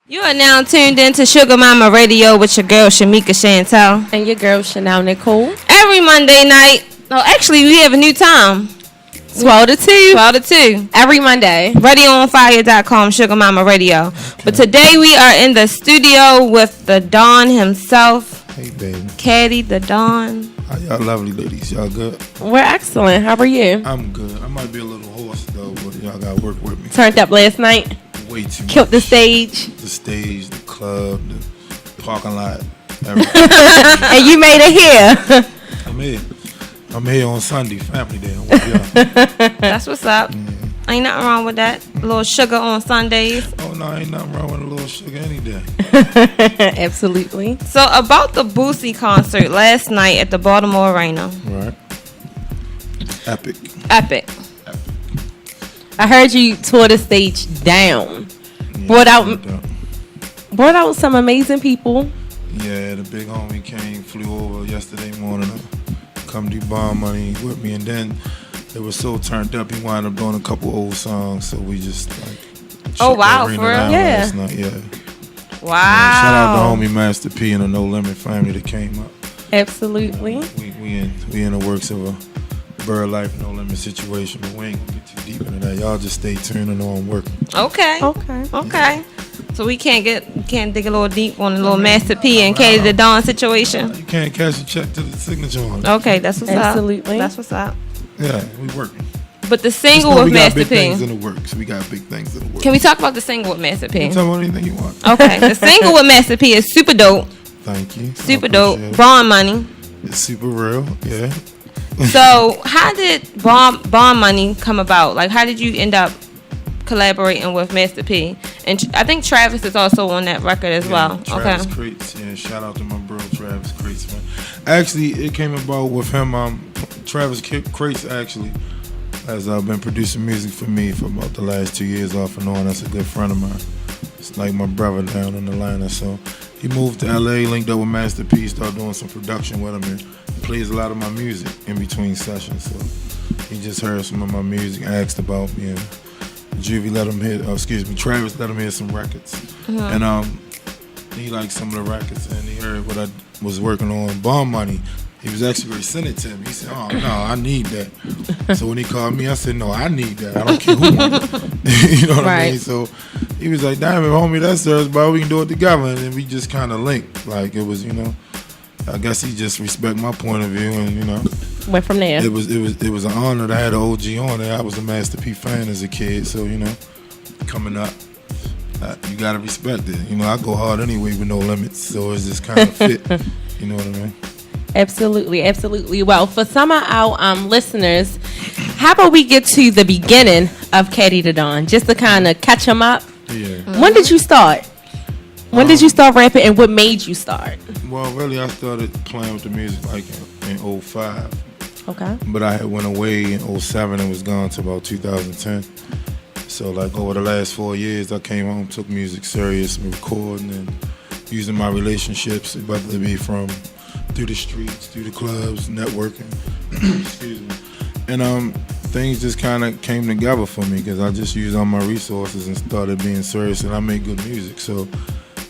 You are now tuned in to Shugga Mama Radio with your girl Shamika Chantel and your girl Chanel Nicole. Every Monday night. No, actually, we have a new time. 12 to 2. 12 to 2. Every Monday. RadioOnFire.com, Shugga Mama Radio. But today we are in the studio with the Don himself. Hey, baby. Caddy da Don. How y'all lovely ladies? Y'all good? We're excellent. How are you? I'm good. I might be a little hoarse, though, but y'all got to work with me. Turned up last night? Way too Killed much. the stage? The stage, the club, the parking lot, everything. And you made it here. I'm here on Sunday, family day. I'm with y'all. That's what's up. Yeah. Ain't nothing wrong with that. A little sugar on Sundays. Oh, no, ain't nothing wrong with a little sugar any day. Absolutely. So, about the Boosie concert last night at the Baltimore Arena. Right. Epic. I heard you tore the stage down. Yeah, brought out some amazing people. Yeah, the big homie flew over yesterday morning to come do Bond Money with me, and then they were so turned up, he wound up doing a couple old songs, so we just like. Oh wow, for real? Yeah. Wow. Shout out to homie Master P and the No Limit family that came up. Absolutely. We in the works of a Bird Life No Limit situation, but we ain't gonna get too deep into that. Y'all just stay tuned and on working. Okay. So we can't dig a little deep on the little Master P and Caddy da Don situation. You can't cash a check to the signature on it. Okay, that's what's Absolutely. up. That's what's up. Yeah, we working. But the single with Master We got big P. things in the works. We got big things in the works. Can we talk about the single with Master P? You can talk about anything you want. Okay, the single with Master P is super dope. Thank you. Super dope. Bond Money. It's super real. Yeah. So how did Bond Money come about? Like, how did you end up collaborating with Master P? And I think Travis is also on that record as well. Travis Okay. Crates. Yeah, shout out to my bro Travis Crates, man. Actually, it came about with him. Travis Crates actually has been producing music for me for about the last 2 years off and on. That's a good friend of mine. It's like my brother down in Atlanta. So he moved to LA, linked up with Master P, started doing some production with him, and he plays a lot of my music in between sessions. So he just heard some of my music, asked about me, and Travis let him hear some records. Mm-hmm. And he liked some of the records, and he heard what I was working on, Bond Money. He was actually going to send it to him. He said, "Oh no, I need that." So when he called me, I said, "No, I need that. I don't care who wants it." You know what I mean? So he was like, "Damn it, homie, that's us, but we can do it together." And then we just kind of linked. Like it was, I guess he just respect my point of view, and went from there. It was an honor to have the OG on there. I was a Master P fan as a kid, so coming up, you gotta respect it. I go hard anyway with No Limits, so it's just kind of fit. You know what I mean? Absolutely. Well, for some of our listeners, how about we get to the beginning of Caddy da Don, just to kind of catch them up? Yeah. When did you start? When did you start rapping, and what made you start? Well, really, I started playing with the music like in 2005. Okay. But I had went away in 2007 and was gone to about 2010. So like over the last 4 years, I came home, took music serious, recording and using my relationships, whether it be from through the streets, through the clubs, networking. Excuse me. And things just kind of came together for me because I just used all my resources and started being serious, and I made good music. So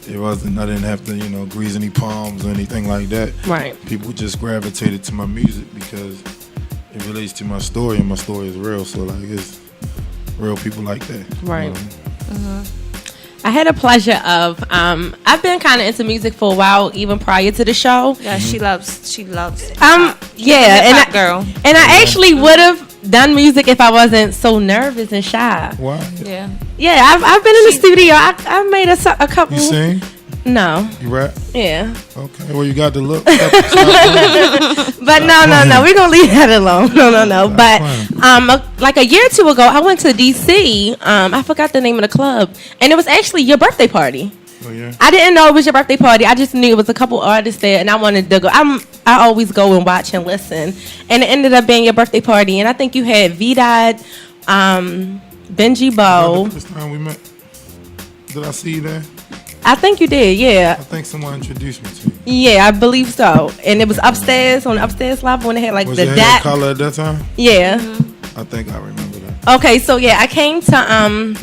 I didn't have to, grease any palms or anything like that. Right. People just gravitated to my music because it relates to my story, and my story is real. So like, it's real people like that. Right. I had a pleasure of I've been kind of into music for a while, even prior to the show. Yeah, she loves yeah, girl. And I actually would have done music if I wasn't so nervous and shy. Why? Yeah. I've been in the studio. I've made a couple. You sing? No. You rap? Yeah. Okay. Well, you got the look. But no. We're gonna leave that alone. No. But like a year or two ago, I went to DC. I forgot the name of the club, and it was actually your birthday party. Oh yeah. I didn't know it was your birthday party. I just knew it was a couple artists there, and I wanted to go. I always go and watch and listen, and it ended up being your birthday party. And I think you had V-Dot, Benji Bo. The first time we met, did I see you there? I think you did, yeah. I think someone introduced me to you. Yeah, I believe so. And it was upstairs, on the upstairs level, and they had like was the your dot hair color at that time? Yeah. I think I remember that. Okay, so yeah, I came to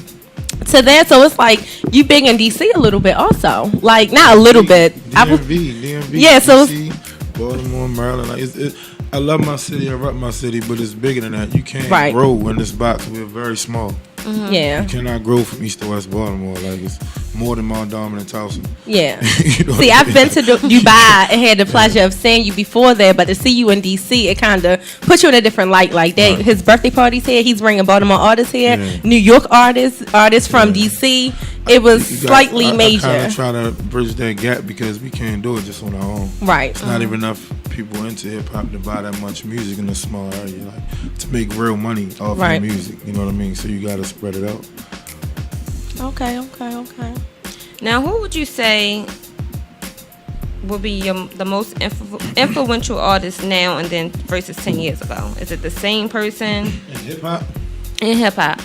to there. So it's like you big in DC a little bit also. Like not a little bit. DMV. Yeah, so DC, Baltimore, Maryland. Like I love my city, I rep my city, but it's bigger than that. You can't grow in this box. We're very small. Mm-hmm. Yeah. You cannot grow from East to West Baltimore. Like, it's more than Mount Dominant Towson. Yeah. You know See, I've been to Dubai and had the pleasure of seeing you before there, but to see you in DC, it kind of puts you in a different light. Like that, Right. his birthday party's here. He's bringing Baltimore artists here, New York artists from DC. It was slightly major. I kind of try to bridge that gap because we can't do it just on our own. Right. It's not even enough people into hip hop to buy that much music in a small area, like to make real money off the music. You know what I mean? So you got to spread it out. Okay. Now, who would you say would be the most influential artist now and then versus 10 years ago? Is it the same person? In hip hop? In hip hop.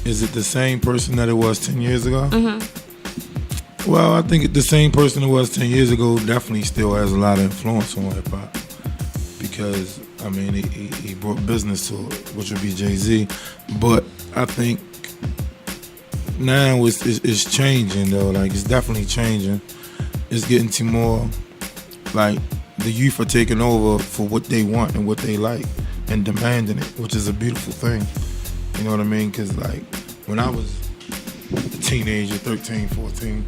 Is it the same person that it was 10 years ago? Mm-hmm. Well, I think the same person it was 10 years ago definitely still has a lot of influence on hip hop. Because, I mean, he brought business to it, which would be Jay-Z. But I think now it's changing, though. Like, it's definitely changing. It's getting to more, like, the youth are taking over for what they want and what they like and demanding it, which is a beautiful thing. You know what I mean? Because, like, when I was a teenager, 13, 14,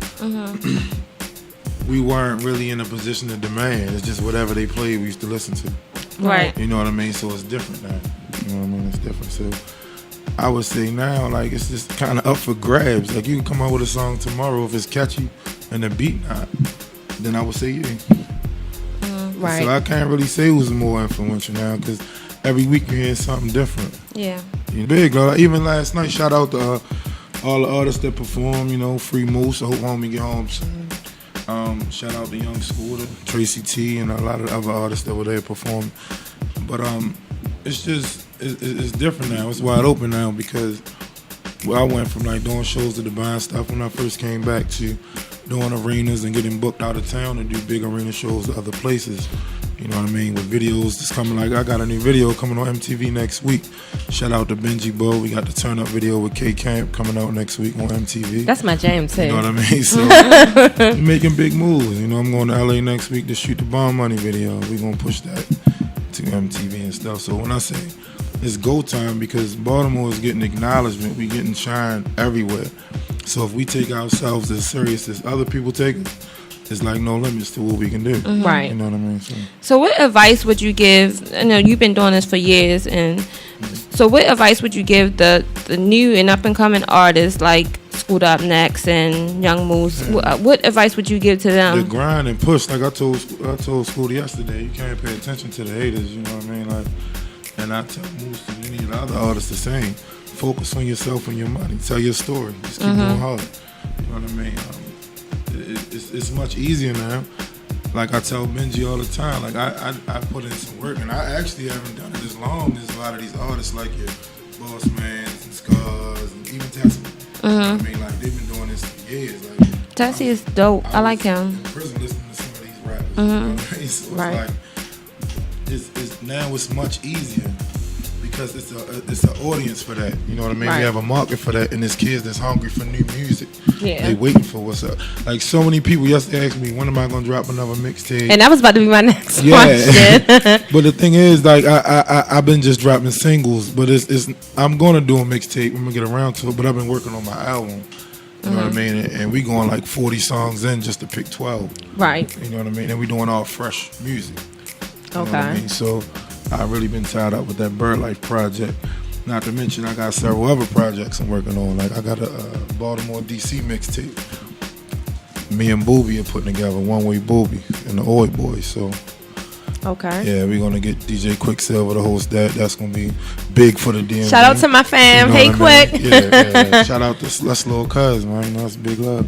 we weren't really in a position to demand. It's just whatever they played, we used to listen to. Right. You know what I mean? So it's different now. You know what I mean? It's different. So I would say now, like, it's just kind of up for grabs. Like, you can come out with a song tomorrow if it's catchy and the beat not, then I would say yeah. Right. So I can't really say who's more influential now because every week you hear something different. Yeah. You big, though. Like, even last night, shout out to all the artists that perform, you know, Free Moose, I hope homie get home soon. Shout out to Young Scooter, Tracy T, and a lot of other artists that were there performing. But it's just, it's different now. It's wide open now because I went from like doing shows to the buying stuff when I first came back to doing arenas and getting booked out of town and do big arena shows to other places. You know what I mean? With videos that's coming, like I got a new video coming on MTV next week. Shout out to Benji Bo. We got the Turn Up video with K Camp coming out next week on MTV. That's my jam too. You know what I mean? So making big moves. You know, I'm going to LA next week to shoot the Bomb Money video. We're gonna push that to MTV and stuff. So when I say it's go time, because Baltimore is getting acknowledgement, we getting shine everywhere. So if we take ourselves as serious as other people take it, it's like no limits to what we can do. Mm-hmm. Right. You know what I mean? So what advice would you give? I know you've been doing this for years, and so what advice would you give the new and up and coming artists like Schooled Up Next and Young Moose? Yeah. What advice would you give to them? The grind and push. Like I told School yesterday, you can't pay attention to the haters. You know what I mean? Like, and I tell Moose and any of the other artists the same. Focus on yourself and your money. Tell your story. Just keep going hard. You know what I mean? It's much easier now. Like I tell Benji all the time, like I put in some work, and I actually haven't done it as long as a lot of these artists like your Boss Mans and Scars and even Tessie. You know what I mean? Like they've been doing this for years. Like Tessie is dope. I like him. In prison listening to some of these rappers. You know what I mean? So Right. it's like now it's much easier. Because it's an audience for that, you know what I mean? Right. We have a market for that, and there's kids that's hungry for new music. Yeah. They waiting for what's up. Like so many people yesterday asked me, when am I gonna drop another mixtape? And that was about to be my next question. But the thing is, like I've been just dropping singles, but it's I'm gonna do a mixtape. I'm gonna get around to it, but I've been working on my album. You know what I mean? And we going like 40 songs in just to pick 12. Right. You know what I mean? And we doing all fresh music. You know what I Okay. mean? So I've really been tied up with that Bird Life project. Not to mention I got several other projects I'm working on. Like I got a Baltimore DC mixtape. Me and Booby are putting together, One Way Booby and the Oi Boys. So Okay. yeah, we're gonna get DJ Quicksilver to host that. That's gonna be big for the DMV. Shout out to my fam. You know Hey, what I Quick. mean? Yeah. Shout out to Les Lil Cuz, man. You know, that's big love.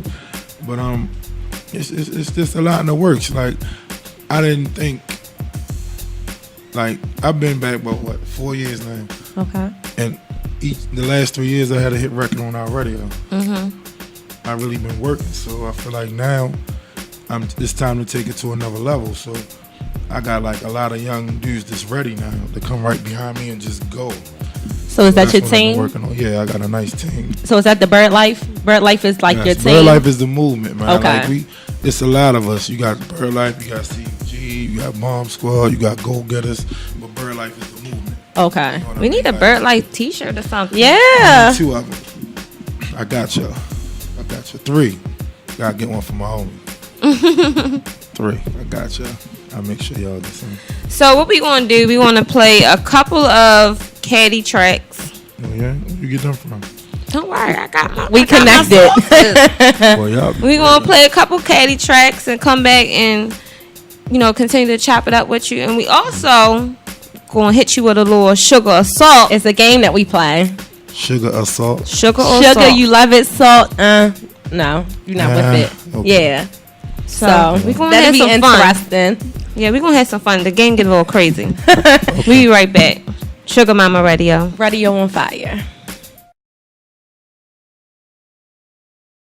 But it's just a lot in the works. Like I didn't think. Like I've been back about 4 years now, Okay. and the last 3 years I had a hit record on our radio. I really been working, so I feel like now it's time to take it to another level. So I got like a lot of young dudes that's ready now to come right behind me and just go. So is that your team? Working on. Yeah, I got a nice team. So is that the Bird Life? Bird Life is like your team? Bird Life is the movement, man. Okay. Like it's a lot of us. You got Bird Life, you got CG, you got Mom Squad, you got Go Getters, but Bird Life is the movement. Okay. You know We need a Bird Life t-shirt or something. Yeah. 2 of them. I got you. 3. Gotta get one for my homie. 3. I got you. I'll make sure y'all listen. So what we want to do, we want to play a couple of Caddy tracks. Oh, yeah? Where you get them from? Don't worry, I got my. We connected. We gonna play a couple Caddy tracks and come back and continue to chop it up with you. And we also gonna hit you with a little Sugar Assault. It's a game that we play. Sugar Assault. Sugar Assault. Sugar, you love it. Salt, no, you're not with it. Okay. Yeah. So we gonna that'll have be some interesting. fun. Yeah, we gonna have some fun. The game get a little crazy. We be right back. Shugga Mama Radio. Radio on Fire.